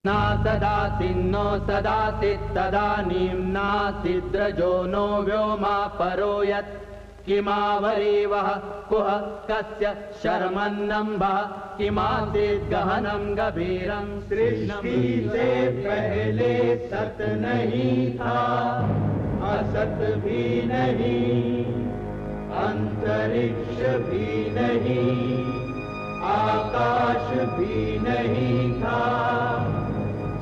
ना सदासिन्नो सदासित्तदानीं नासिद्रजो नो व्योमा परो यत् किमावरीवः कुह कस्य शर्मन्नम्भः किमासीत् गहनं गभीरं। सृष्टि से पहले सत नहीं था, असत भी नहीं, अंतरिक्ष भी नहीं, आकाश भी नहीं था।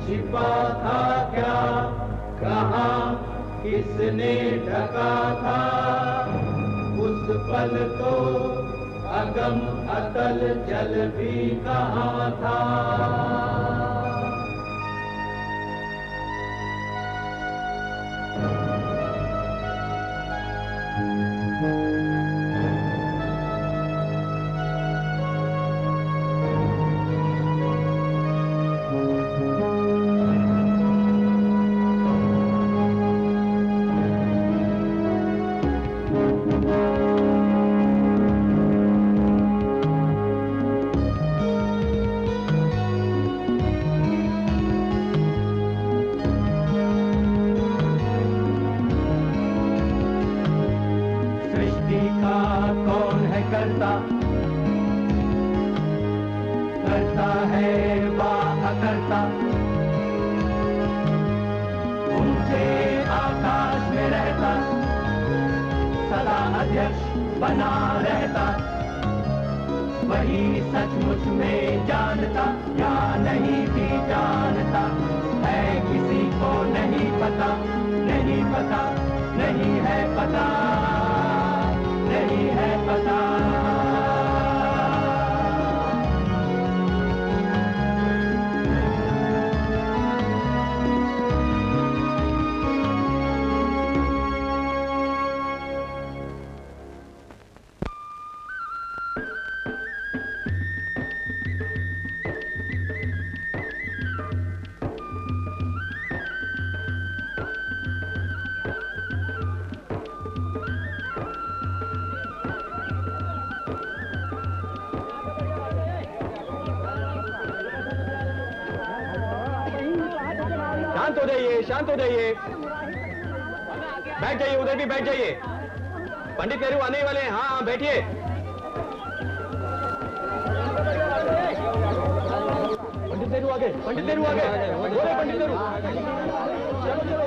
छिपा था क्या, कहाँ, किसने ढका था? उस पल तो अगम अतल जल भी कहाँ था। करता है वाह करता, ऊंचे आकाश में रहता, सदा अध्यक्ष बना रहता। वही सचमुच में जानता या नहीं भी जानता है, किसी को नहीं पता, नहीं पता, नहीं है पता, नहीं है पता। शांत हो जाइए, शांत हो जाइए, बैठ जाइए, उधर भी बैठ जाइए। पंडित नेहरू आने ही वाले हैं। हाँ हाँ बैठिए। पंडित नेहरू आ गए, पंडित नेहरू आ गए, बोले पंडित नेहरू। चलो चलो।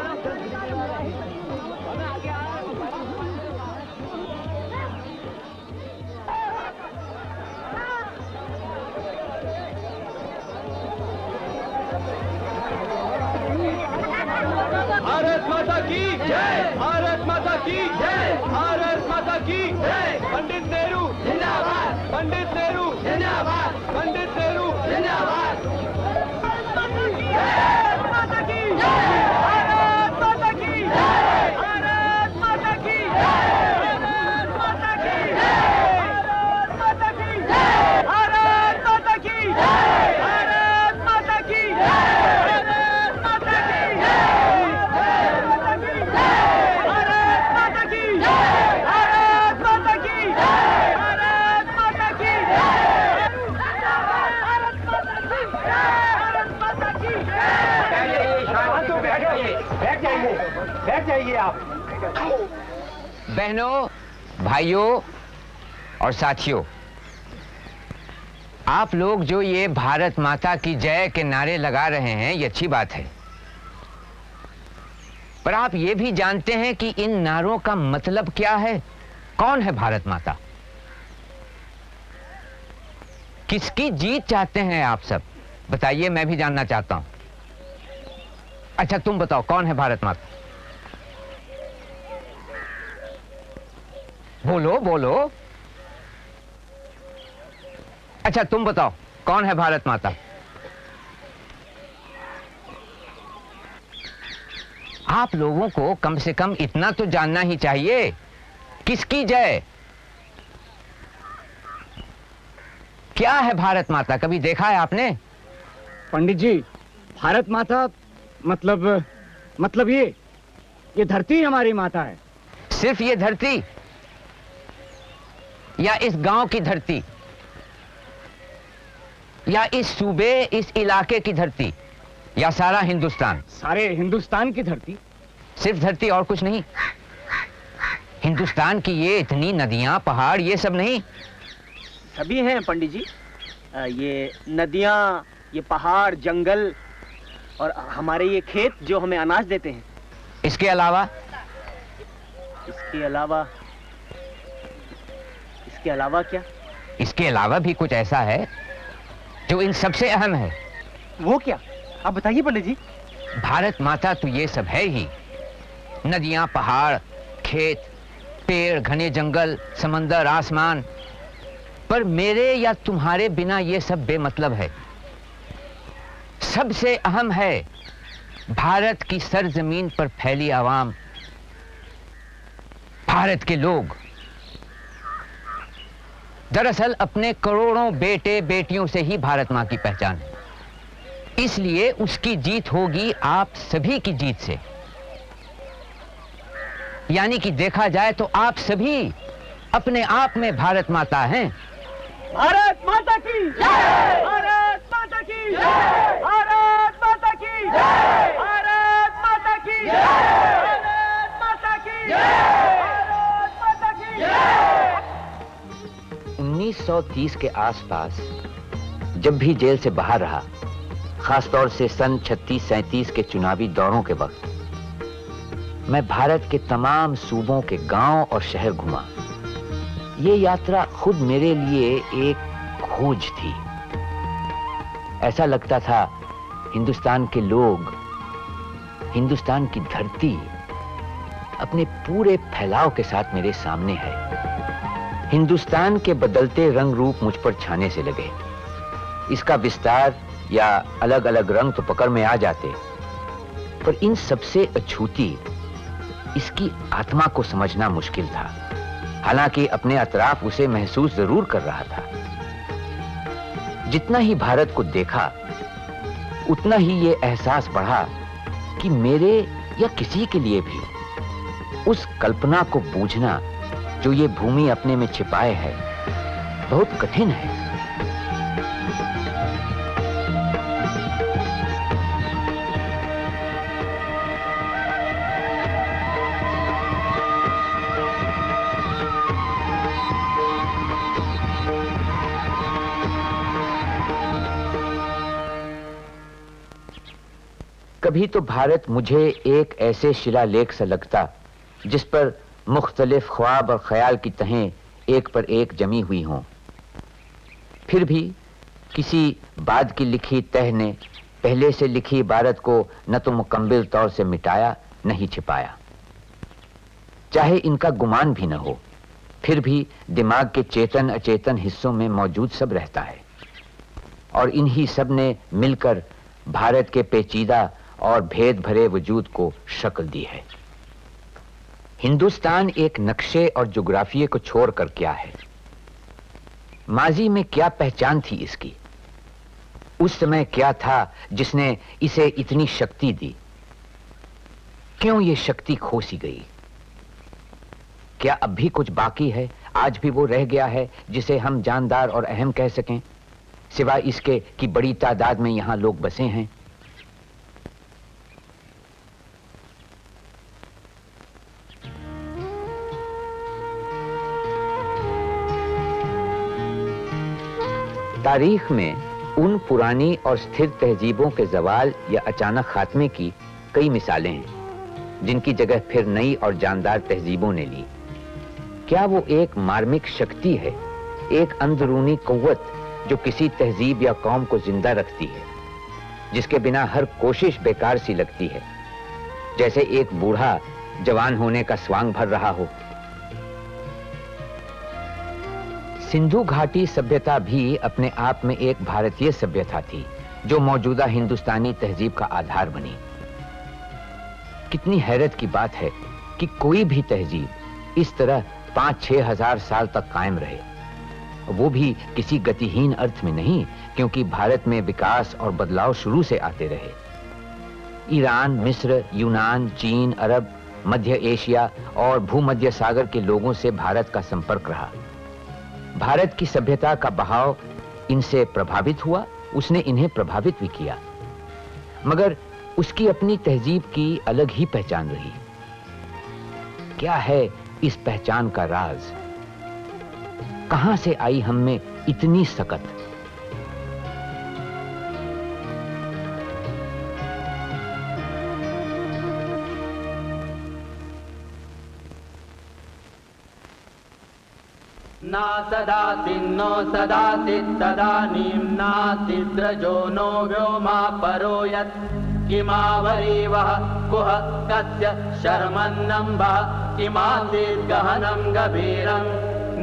भारत माता की जय, भारत माता की जय, भारत माता की जय। पंडित नेहरू जिंदाबाद, पंडित नेहरू जिंदाबाद, पंडित नेहरू जिंदाबाद। भारत माता की जय, भारत माता की जय, भारत माता की जय, भारत माता की जय, भारत माता की जय, भारत माता की जय, भारत माता की जय, भारत माता की बैठ जाइए आप। बहनों, भाइयों और साथियों, आप लोग जो ये भारत माता की जय के नारे लगा रहे हैं, ये अच्छी बात है, पर आप ये भी जानते हैं कि इन नारों का मतलब क्या है? कौन है भारत माता? किसकी जीत चाहते हैं आप सब? बताइए, मैं भी जानना चाहता हूं। अच्छा तुम बताओ, कौन है भारत माता? बोलो बोलो। अच्छा तुम बताओ, कौन है भारत माता? आप लोगों को कम से कम इतना तो जानना ही चाहिए, किसकी जय? क्या है भारत माता? कभी देखा है आपने? पंडित जी, भारत माता मतलब ये धरती हमारी माता है। सिर्फ ये धरती या इस गांव की धरती या इस सूबे, इस इलाके की धरती? या सारा हिंदुस्तान? सारे हिंदुस्तान की धरती। सिर्फ धरती और कुछ नहीं? हिंदुस्तान की ये इतनी नदियां, पहाड़, ये सब नहीं? सभी हैं पंडित जी। ये नदियां, ये पहाड़, जंगल और हमारे ये खेत जो हमें अनाज देते हैं। इसके अलावा? इसके अलावा क्या? इसके अलावा भी कुछ ऐसा है जो इन सबसे अहम है। वो क्या? आप बताइए पंडित जी। भारत माता तो ये सब है ही। नदियां, पहाड़, खेत, पेड़, घने जंगल, समंदर, आसमान। पर मेरे या तुम्हारे बिना ये सब बेमतलब है। सबसे अहम है भारत की सरजमीन पर फैली आवाम, भारत के लोग। दरअसल अपने करोड़ों बेटे बेटियों से ही भारत मां की पहचान है। इसलिए उसकी जीत होगी आप सभी की जीत से। यानी कि देखा जाए तो आप सभी अपने आप में भारत माता हैं। भारत माता की जय! भारत माता की जय! भारत माता की जय! भारत माता की जय! भारत माता की जय! भारत माता की जय! 1930 के आसपास जब भी जेल से बाहर रहा, खासतौर से सन 36-37 के चुनावी दौरों के वक्त, मैं भारत के तमाम सूबों के गांव और शहर घुमा। ये यात्रा खुद मेरे लिए एक खोज थी। ऐसा लगता था हिंदुस्तान के लोग, हिंदुस्तान की धरती अपने पूरे फैलाव के साथ मेरे सामने है। हिंदुस्तान के बदलते रंग रूप मुझ पर छाने से लगे। इसका विस्तार या अलग अलग रंग तो पकड़ में आ जाते, पर इन सबसे अछूती इसकी आत्मा को समझना मुश्किल था। हालांकि अपने अतराफ उसे महसूस जरूर कर रहा था। जितना ही भारत को देखा, उतना ही ये एहसास बढ़ा कि मेरे या किसी के लिए भी उस कल्पना को बूझना जो ये भूमि अपने में छिपाए है, बहुत कठिन है। कभी तो भारत मुझे एक ऐसे शिलालेख सा लगता जिस पर मुख्तलिफ ख्वाब और ख्याल की तहें एक पर एक जमी हुई हों। फिर भी किसी बाद की लिखी तह ने पहले से लिखी इबारत को न तो मुकम्मल तौर से मिटाया, न ही छिपाया। चाहे इनका गुमान भी न हो, फिर भी दिमाग के चेतन अचेतन हिस्सों में मौजूद सब रहता है, और इन्हीं सब ने मिलकर भारत के पेचीदा और भेद भरे वजूद को शक्ल दी है। हिंदुस्तान एक नक्शे और जोग्राफिये को छोड़कर क्या है? माजी में क्या पहचान थी इसकी? उस समय क्या था जिसने इसे इतनी शक्ति दी? क्यों ये शक्ति खो सी गई? क्या अब भी कुछ बाकी है? आज भी वो रह गया है जिसे हम जानदार और अहम कह सकें, सिवाय इसके कि बड़ी तादाद में यहां लोग बसे हैं? तारीख में उन पुरानी और स्थिर तहजीबों के जवाल या अचानक खात्मे की कई मिसालें हैं, जिनकी जगह फिर नई और जानदार तहजीबों ने ली। क्या वो एक मार्मिक शक्ति है, एक अंदरूनी कुव्वत जो किसी तहजीब या कौम को जिंदा रखती है, जिसके बिना हर कोशिश बेकार सी लगती है, जैसे एक बूढ़ा जवान होने का स्वांग भर रहा हो? सिंधु घाटी सभ्यता भी अपने आप में एक भारतीय सभ्यता थी जो मौजूदा हिंदुस्तानी तहजीब का आधार बनी। कितनी हैरत की बात है कि कोई भी तहजीब इस तरह 5-6 हजार साल तक कायम रहे, वो भी किसी गतिहीन अर्थ में नहीं, क्योंकि भारत में विकास और बदलाव शुरू से आते रहे। ईरान, मिस्र, यूनान, चीन, अरब, मध्य एशिया और भूमध्य सागर के लोगों से भारत का संपर्क रहा। भारत की सभ्यता का बहाव इनसे प्रभावित हुआ, उसने इन्हें प्रभावित भी किया। मगर उसकी अपनी तहजीब की अलग ही पहचान रही। क्या है इस पहचान का राज? कहां से आई हम में इतनी सकत? ना सदासिन्नो सदासित् तदानीं नासिद्रजो नो व्योमा परो यत् किमावरीवः कुह कस्य शर्मन्नम्बः किमासीत् गहनं गभीरं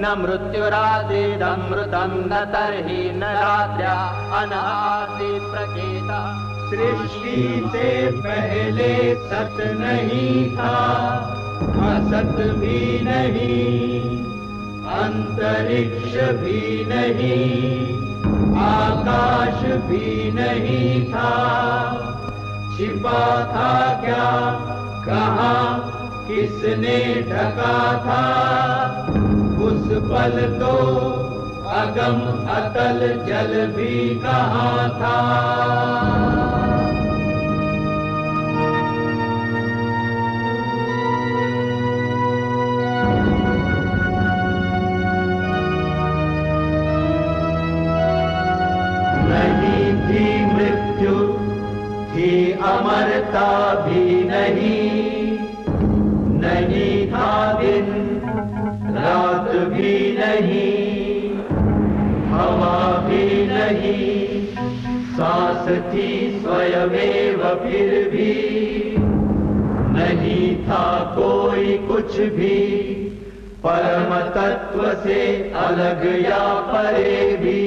न मृत्युरासीदमृतं न तर्हि न रात्र्या अनासीत् प्रकेतः। सृष्टि से पहले सत नहीं था, असत भी नहीं, अंतरिक्ष भी नहीं, आकाश भी नहीं था। छिपा था क्या, कहाँ, किसने ढका था? उस पल तो अगम अतल जल भी कहाँ था। नहीं थी मृत्यु, थी अमरता भी नहीं, नहीं था दिन रात भी नहीं, हवा भी नहीं, सांस थी स्वयमेव फिर भी, नहीं था कोई कुछ भी, परम तत्व से अलग या परे भी।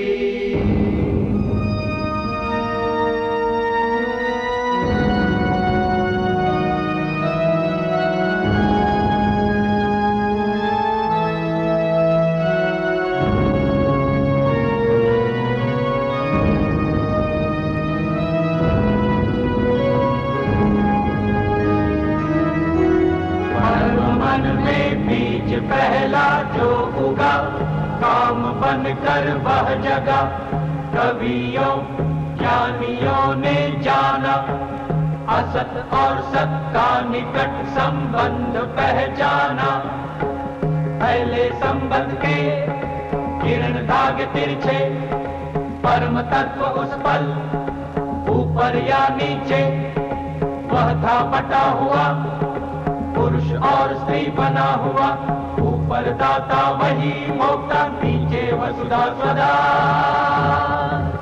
पहला जो उगा काम बनकर वह जगा, कवियों ज्ञानियों ने जाना, असत और सत का निकट संबंध पहचाना। पहले संबंध के किरण धागे तिरछे, परम तत्व उस पल ऊपर या नीचे, वह था बटा हुआ पुरुष और स्त्री बना हुआ, ऊपर दाता वही भोक्ता, नीचे वसुधा सदा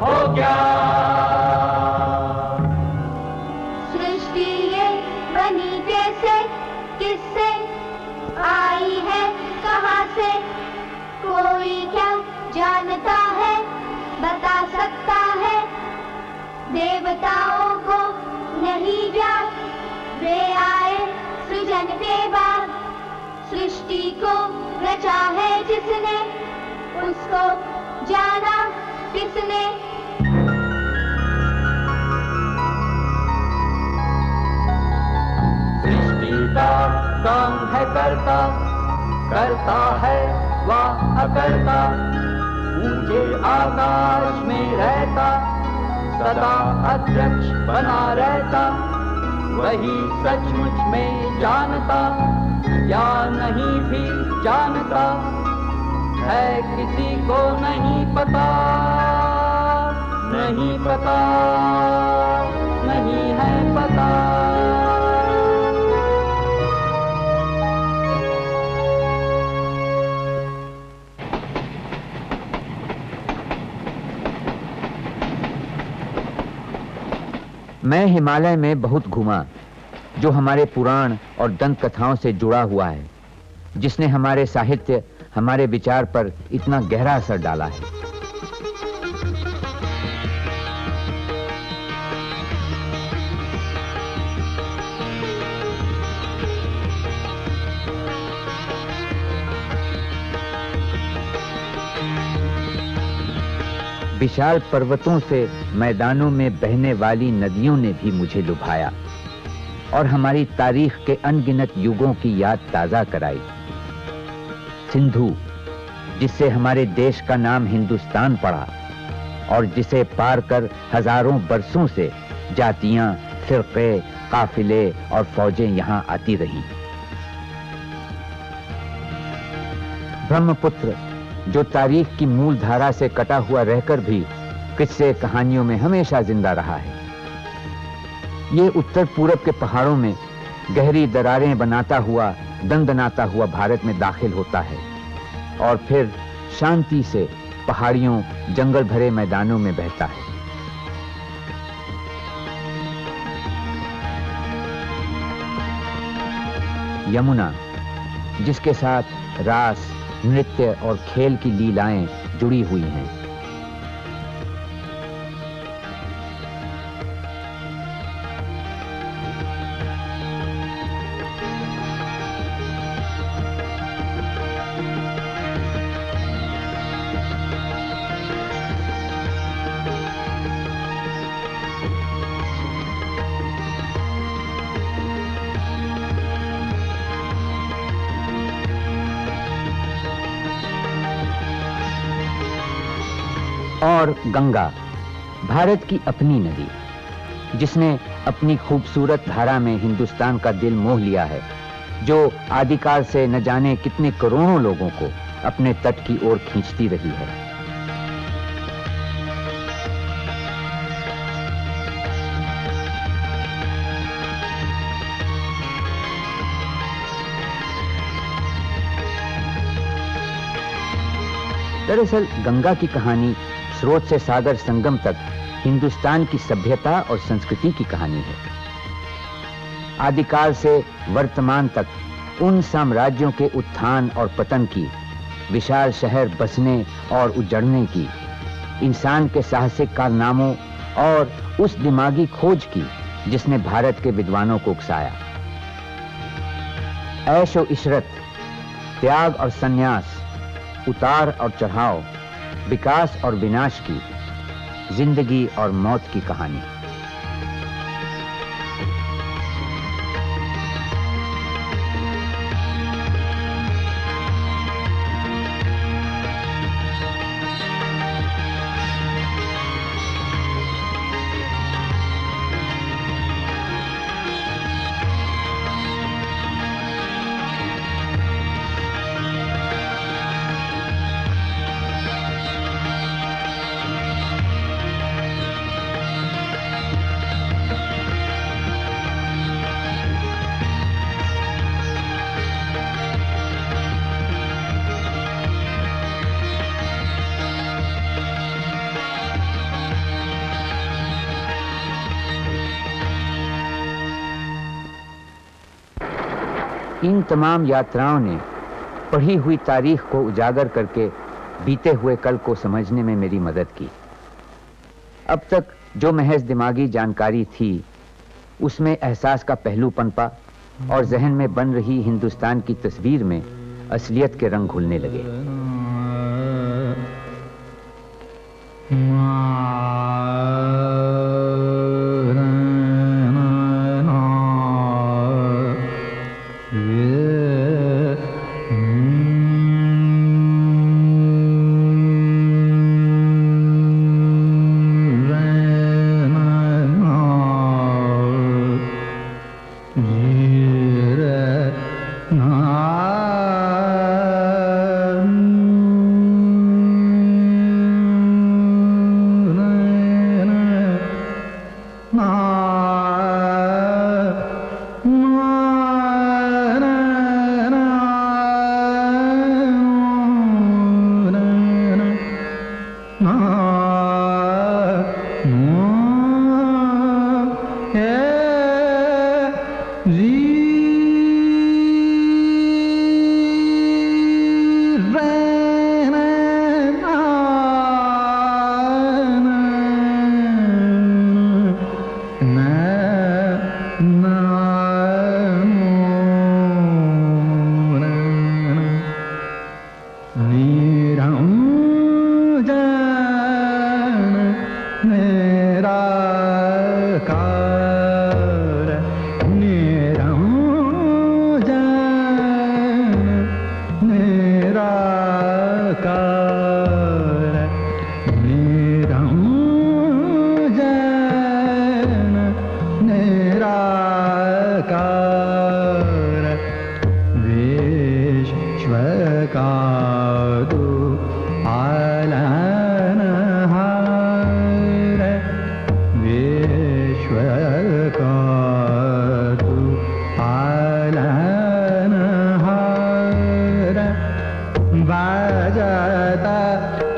हो गया। सृष्टि ये बनी कैसे, किससे आई है, कहाँ से? कोई क्या जानता है, बता सकता है? देवताओं को नहीं ज्ञात, वे आए सृजन के बाद। सृष्टि को रचा है जिसने, उसको जाना किसने? सृष्टि का काम है करता, करता है वह अकर्ता, ऊंचे आकाश में रहता, सदा अध्यक्ष बना रहता, वही सचमुच में जानता या नहीं भी जानता है, किसी को नहीं पता, नहीं पता, नहीं है पता। मैं हिमालय में बहुत घूमा, जो हमारे पुराण और दंत कथाओं से जुड़ा हुआ है, जिसने हमारे साहित्य, हमारे विचार पर इतना गहरा असर डाला है। विशाल पर्वतों से मैदानों में बहने वाली नदियों ने भी मुझे लुभाया और हमारी तारीख के अनगिनत युगों की याद ताजा कराई। सिंधु, जिससे हमारे देश का नाम हिंदुस्तान पड़ा और जिसे पार कर हजारों बरसों से जातियां, फिरके, काफिले और फौजें यहां आती रहीं। ब्रह्मपुत्र जो तारीख की मूल धारा से कटा हुआ रहकर भी किस्से कहानियों में हमेशा जिंदा रहा है। ये उत्तर पूरब के पहाड़ों में गहरी दरारें बनाता हुआ, दंदनाता हुआ भारत में दाखिल होता है और फिर शांति से पहाड़ियों, जंगल भरे मैदानों में बहता है। यमुना, जिसके साथ रास, नृत्य और खेल की लीलाएं जुड़ी हुई हैं। और गंगा, भारत की अपनी नदी, जिसने अपनी खूबसूरत धारा में हिंदुस्तान का दिल मोह लिया है, जो आदिकाल से न जाने कितने करोड़ों लोगों को अपने तट की ओर खींचती रही है। दरअसल गंगा की कहानी स्रोत से सागर संगम तक हिंदुस्तान की सभ्यता और संस्कृति की कहानी है। आदिकाल से वर्तमान तक उन साम्राज्यों के उत्थान और पतन की, विशाल शहर बसने और उजड़ने की, इंसान के साहसिक कारनामों और उस दिमागी खोज की जिसने भारत के विद्वानों को उकसाया। ऐश और इशरत, त्याग और संन्यास, उतार और चढ़ाव, विकास और विनाश की, जिंदगी और मौत की कहानी। इन तमाम यात्राओं ने पढ़ी हुई तारीख को उजागर करके बीते हुए कल को समझने में मेरी मदद की। अब तक जो महज दिमागी जानकारी थी, उसमें एहसास का पहलू पनपा और जहन में बन रही हिंदुस्तान की तस्वीर में असलियत के रंग घुलने लगे। Yeah. रे ना रे ना रे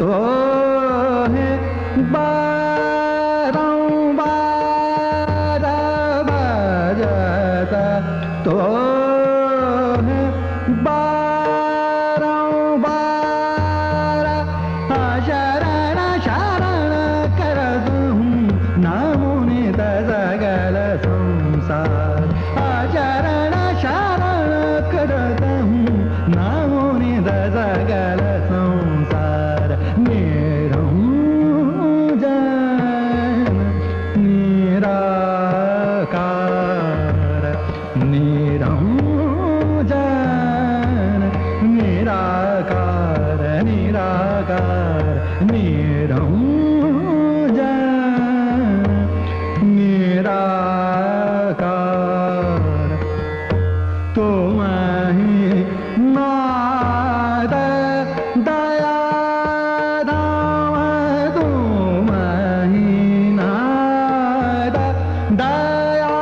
तो है बारंबार बजता तो है बारंबार शरण शरण करत हूँ नमो नित सकल संसार शरण शरण करत हूँ नमो नित सकल संसार निरंजन निराकार निरंजन निराकार निराकार निरंजन निराकार तुम ही नाद दया धाम तुम ही नाद दया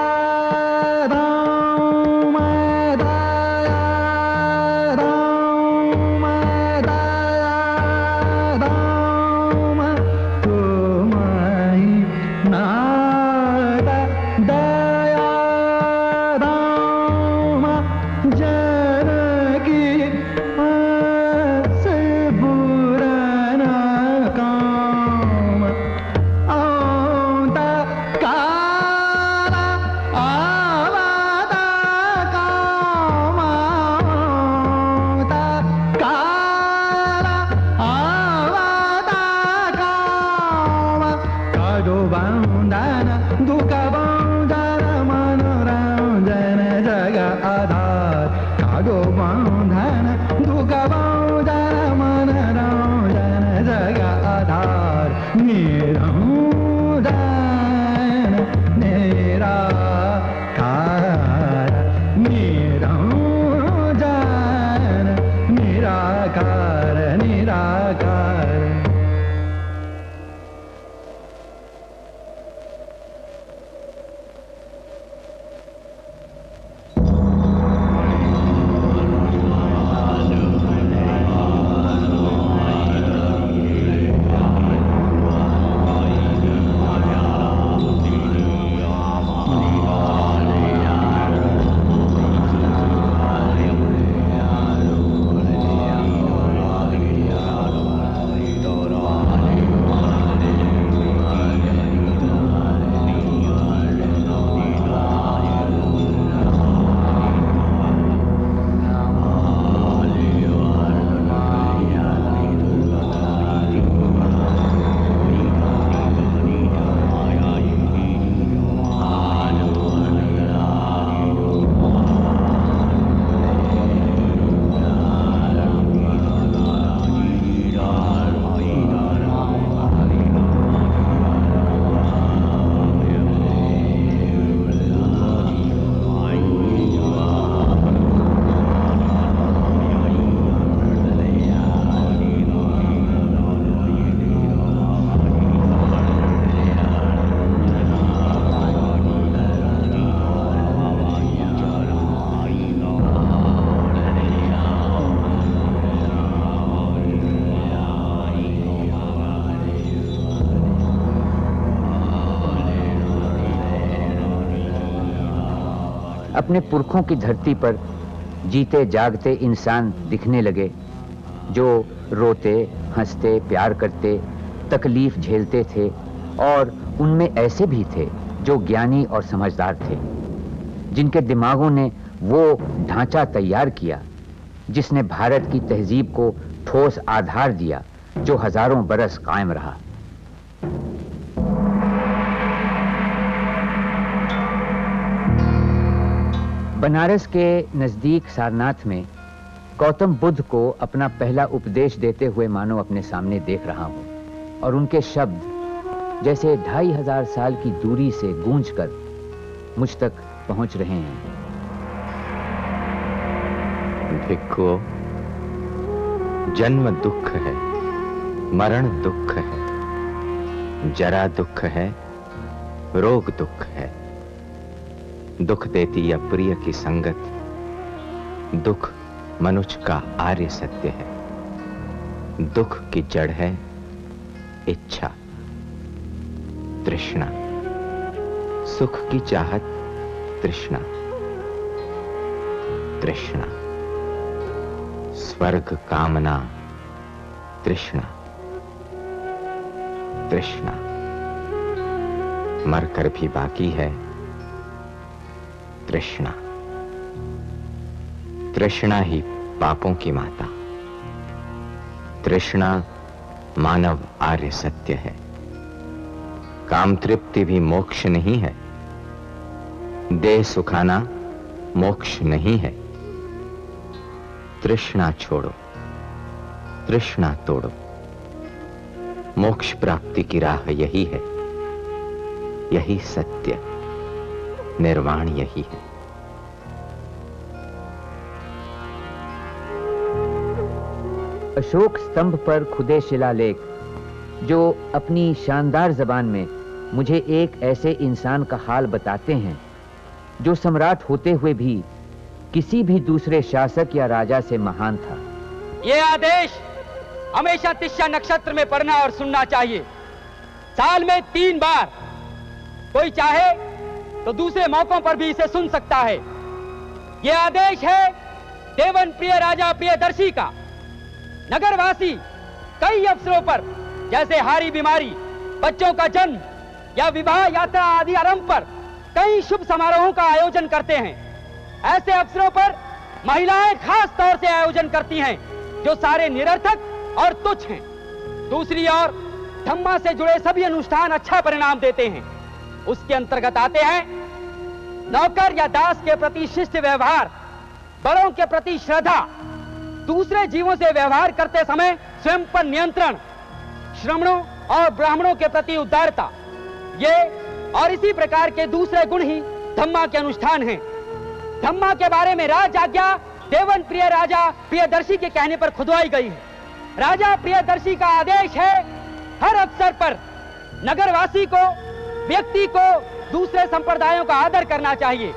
धाम दया धाम दया धाम तुम ही नाद दया धाम जनकी से बुरा न काम औंदा काला आवादा काम औंदा काला आवादा काम काडो बंधन दुख बंधन मनोरंजन जग आधार काडो बंधन दुख बंधन मनोरंजन जग आधार निरंजन निराकार निरंजन निराकार निराकार अपने पुरखों की धरती पर जीते जागते इंसान दिखने लगे, जो रोते हंसते प्यार करते तकलीफ झेलते थे, और उनमें ऐसे भी थे जो ज्ञानी और समझदार थे, जिनके दिमागों ने वो ढांचा तैयार किया जिसने भारत की तहजीब को ठोस आधार दिया, जो हजारों बरस कायम रहा। बनारस के नजदीक सारनाथ में गौतम बुद्ध को अपना पहला उपदेश देते हुए मानो अपने सामने देख रहा हूं, और उनके शब्द जैसे 2500 साल की दूरी से गूंजकर मुझ तक पहुंच रहे हैं। भिक्खुओं, जन्म दुख है, मरण दुख है, जरा दुख है, रोग दुख है। दुख देती अप्रिय की संगत, दुख मनुष्य का आर्य सत्य है। दुख की जड़ है इच्छा, तृष्णा, सुख की चाहत, तृष्णा, तृष्णा, स्वर्ग कामना, तृष्णा, तृष्णा, मरकर भी बाकी है, तृष्णा। तृष्णा ही पापों की माता। तृष्णा मानव आर्य सत्य है। काम तृप्ति भी मोक्ष नहीं है। देह सुखाना मोक्ष नहीं है। तृष्णा छोड़ो, तृष्णा तोड़ो। मोक्ष प्राप्ति की राह यही है, यही सत्य, निर्वाण यही है। अशोक स्तंभ पर खुदे शिलालेख जो अपनी शानदार जबान में मुझे एक ऐसे इंसान का हाल बताते हैं जो सम्राट होते हुए भी किसी भी दूसरे शासक या राजा से महान था। ये आदेश हमेशा तिष्या नक्षत्र में पढ़ना और सुनना चाहिए। साल में 3 बार, कोई चाहे तो दूसरे मौकों पर भी इसे सुन सकता है। ये आदेश है देवन प्रिय राजा प्रियदर्शी का। नगरवासी कई अवसरों पर जैसे हारी बीमारी, बच्चों का जन्म या विवाह यात्रा आदि आरंभ पर कई शुभ समारोहों का आयोजन करते हैं। ऐसे अवसरों पर महिलाएं खास तौर से आयोजन करती हैं जो सारे निरर्थक और तुच्छ हैं। दूसरी ओर धम्मा से जुड़े सभी अनुष्ठान अच्छा परिणाम देते हैं। उसके अंतर्गत आते हैं नौकर या दास के प्रति शिष्ट व्यवहार, बड़ों के प्रति श्रद्धा, दूसरे जीवों से व्यवहार करते समय स्वयं पर नियंत्रण, श्रमणों और ब्राह्मणों के प्रति उदारता। ये और इसी प्रकार के दूसरे गुण ही धम्मा के अनुष्ठान हैं। धम्मा के बारे में राज आज्ञा देवन प्रिय राजा प्रियदर्शी के कहने पर खुदवाई गई है। राजा प्रियदर्शी का आदेश है हर अवसर पर नगरवासी को, व्यक्ति को दूसरे संप्रदायों का आदर करना चाहिए।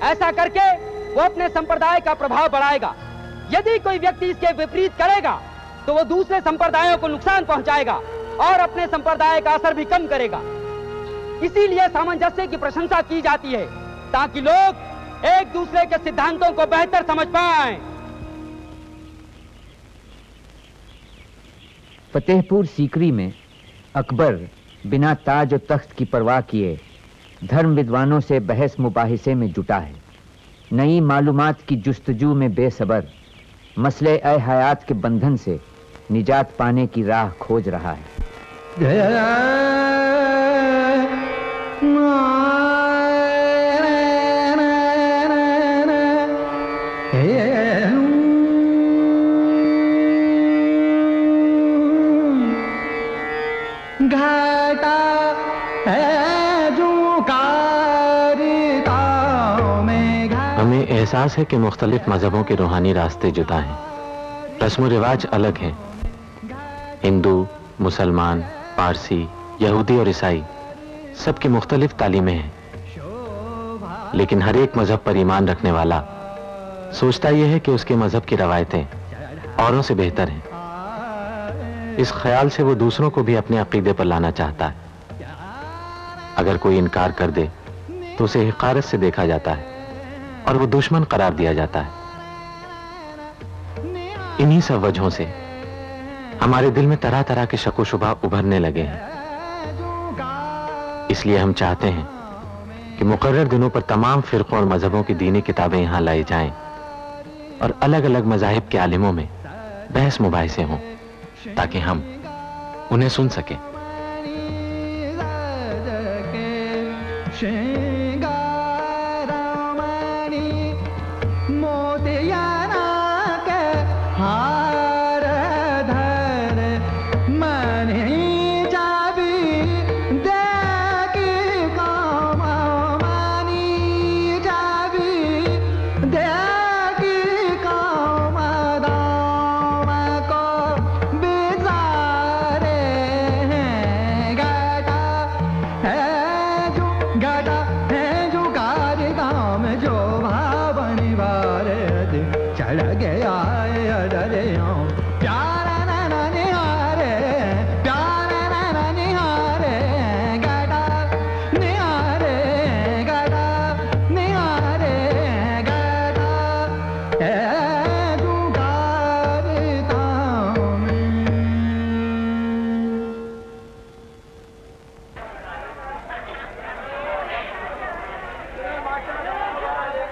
ऐसा करके वो अपने संप्रदाय का प्रभाव बढ़ाएगा। यदि कोई व्यक्ति इसके विपरीत करेगा तो वो दूसरे संप्रदायों को नुकसान पहुंचाएगा और अपने संप्रदाय का असर भी कम करेगा। इसीलिए सामंजस्य की प्रशंसा की जाती है ताकि लोग एक दूसरे के सिद्धांतों को बेहतर समझ पाएं। फतेहपुर सीकरी में अकबर बिना ताज और तख्त की परवाह किए धर्म विद्वानों से बहस मुबाहिसे में जुटा है। नई मालूमात की जुस्तजू में बेसब्र मसले ए हयात के बंधन से निजात पाने की राह खोज रहा है। घाटा है जो कारिताओं में। हमें एहसास है कि मुख्तलिफ मजहबों के रूहानी रास्ते जुदा हैं। रस्म रिवाज अलग हैं। हिंदू, मुसलमान, पारसी, यहूदी और ईसाई सबकी मुख्तलिफ तालीमें हैं, लेकिन हर एक मजहब पर ईमान रखने वाला सोचता यह है कि उसके मजहब की रवायतें औरों से बेहतर हैं। इस ख्याल से वो दूसरों को भी अपने अकीदे पर लाना चाहता है। अगर कोई इनकार कर दे तो उसे हिकारत से देखा जाता है और वो दुश्मन करार दिया जाता है। इन्हीं सब वजहों से हमारे दिल में तरह तरह के शक व शुबा उभरने लगे हैं। इसलिए हम चाहते हैं कि मुकर्रर दिनों पर तमाम फिरकों और मजहबों की दीनी किताबें यहां लाई जाएं और अलग अलग मजाहिब के आलिमों में बहस मुबाहिसे हों ताकि हम उन्हें सुन सकें। गाटा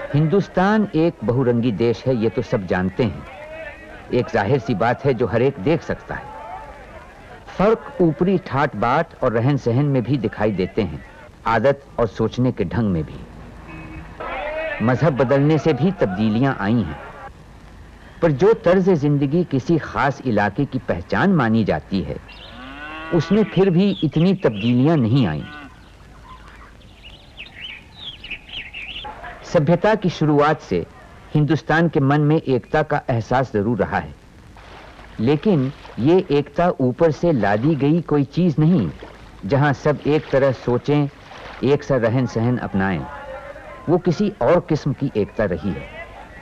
हिंदुस्तान एक बहुरंगी देश है, ये तो सब जानते हैं। एक जाहिर सी बात है जो हर एक देख सकता है। फर्क ऊपरी ठाट बाट और रहन सहन में भी दिखाई देते हैं, आदत और सोचने के ढंग में भी। मजहब बदलने से भी तब्दीलियां आई हैं, पर जो तर्ज जिंदगी किसी खास इलाके की पहचान मानी जाती है, उसमें फिर भी इतनी तब्दीलियां नहीं आई। सभ्यता की शुरुआत से हिंदुस्तान के मन में एकता का एहसास जरूर रहा है, लेकिन ये एकता ऊपर से लादी गई कोई चीज नहीं, जहां सब एक तरह सोचें, एक सा रहन सहन अपनाएं। वो किसी और किस्म की एकता रही है,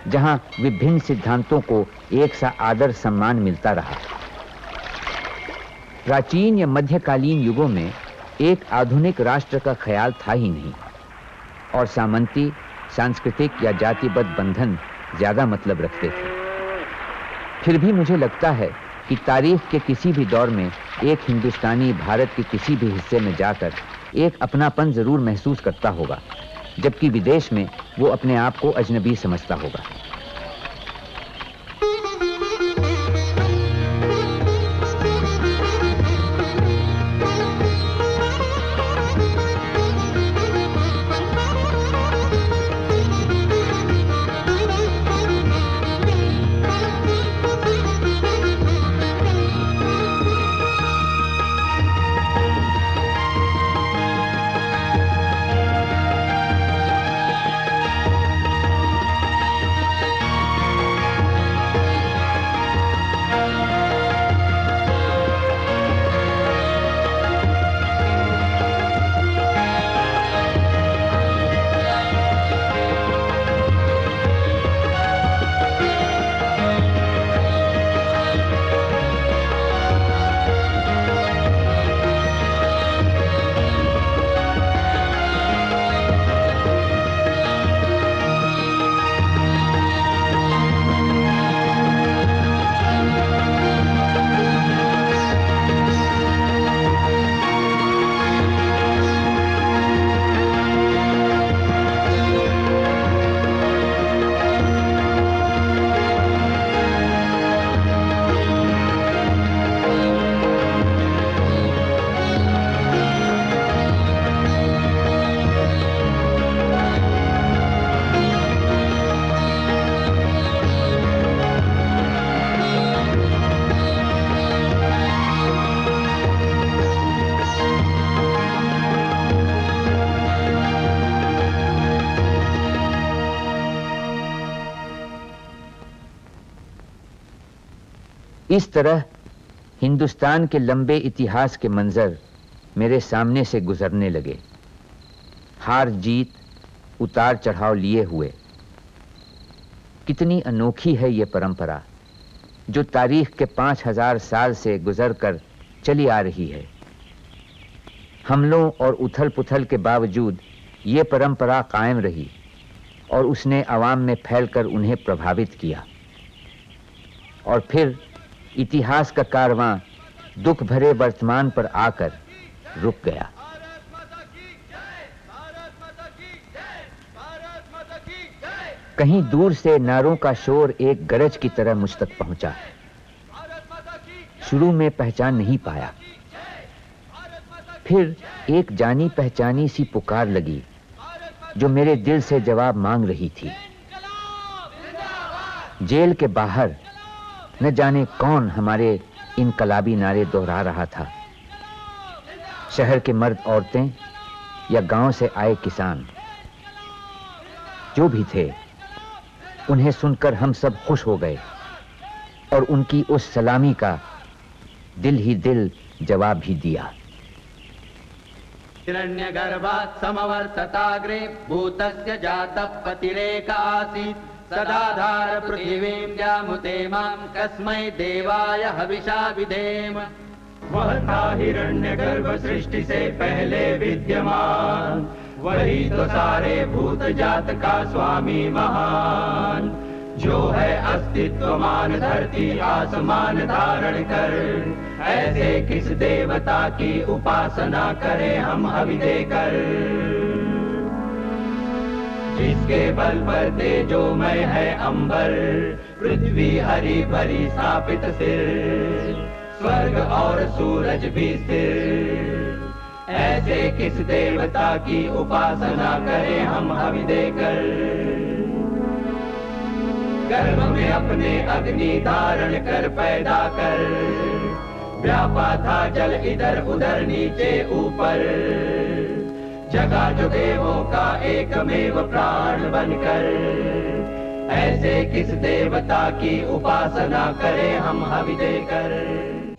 जहां विभिन्न सिद्धांतों को एक सा आदर सम्मान मिलता रहा। प्राचीन या मध्यकालीन युगों में एक आधुनिक राष्ट्र का ख्याल था ही नहीं, और सामंती, सांस्कृतिक या जातिबद्ध बंधन ज्यादा मतलब रखते थे। फिर भी मुझे लगता है कि तारीख के किसी भी दौर में एक हिंदुस्तानी भारत के किसी भी हिस्से में जाकर एक अपनापन जरूर महसूस करता होगा, जबकि विदेश में वो अपने आप को अजनबी समझता होगा। इस तरह हिंदुस्तान के लंबे इतिहास के मंजर मेरे सामने से गुजरने लगे, हार जीत, उतार चढ़ाव लिए हुए। कितनी अनोखी है ये परंपरा जो तारीख के 5000 साल से गुजरकर चली आ रही है। हमलों और उथल पुथल के बावजूद ये परंपरा कायम रही और उसने अवाम में फैलकर उन्हें प्रभावित किया। और फिर इतिहास का कारवां दुख भरे वर्तमान पर आकर रुक गया। कहीं दूर से नारों का शोर एक गरज की तरह मुझ तक पहुंचा। शुरू में पहचान नहीं पाया, फिर एक जानी पहचानी सी पुकार लगी जो मेरे दिल से जवाब मांग रही थी। जेल के बाहर न जाने कौन हमारे इनकलाबी नारे दोहरा रहा था। शहर के मर्द औरतें या गांव से आए किसान, जो भी थे, उन्हें सुनकर हम सब खुश हो गए और उनकी उस सलामी का दिल ही दिल जवाब भी दिया। हिरण्यगर्भात् समवर्तताग्रे भूतस्य जातः पतिरेक आसीत् सदाधार पृथिवीं जामुते मां कस्मै देवाय हविषा विधेम। वह था हिरण्यगर्भ सृष्टि से पहले विद्यमान, वही तो सारे भूत जात का स्वामी महान, जो है अस्तित्वमान धरती आसमान धारण कर। ऐसे किस देवता की उपासना करें हम हवि देकर। जिसके बल पर तेजोमय है अंबर, पृथ्वी हरी भरी स्थापित सिर, स्वर्ग और सूरज भी स्थिर। ऐसे किस देवता की उपासना करें हम हवि देकर, गर्भ में अपने अग्नि धारण कर पैदा कर, व्यापा था जल इधर उधर नीचे ऊपर, जगा जो देवों का एकमेव प्राण बनकर। ऐसे किस देवता की उपासना करें हम हवि देकर।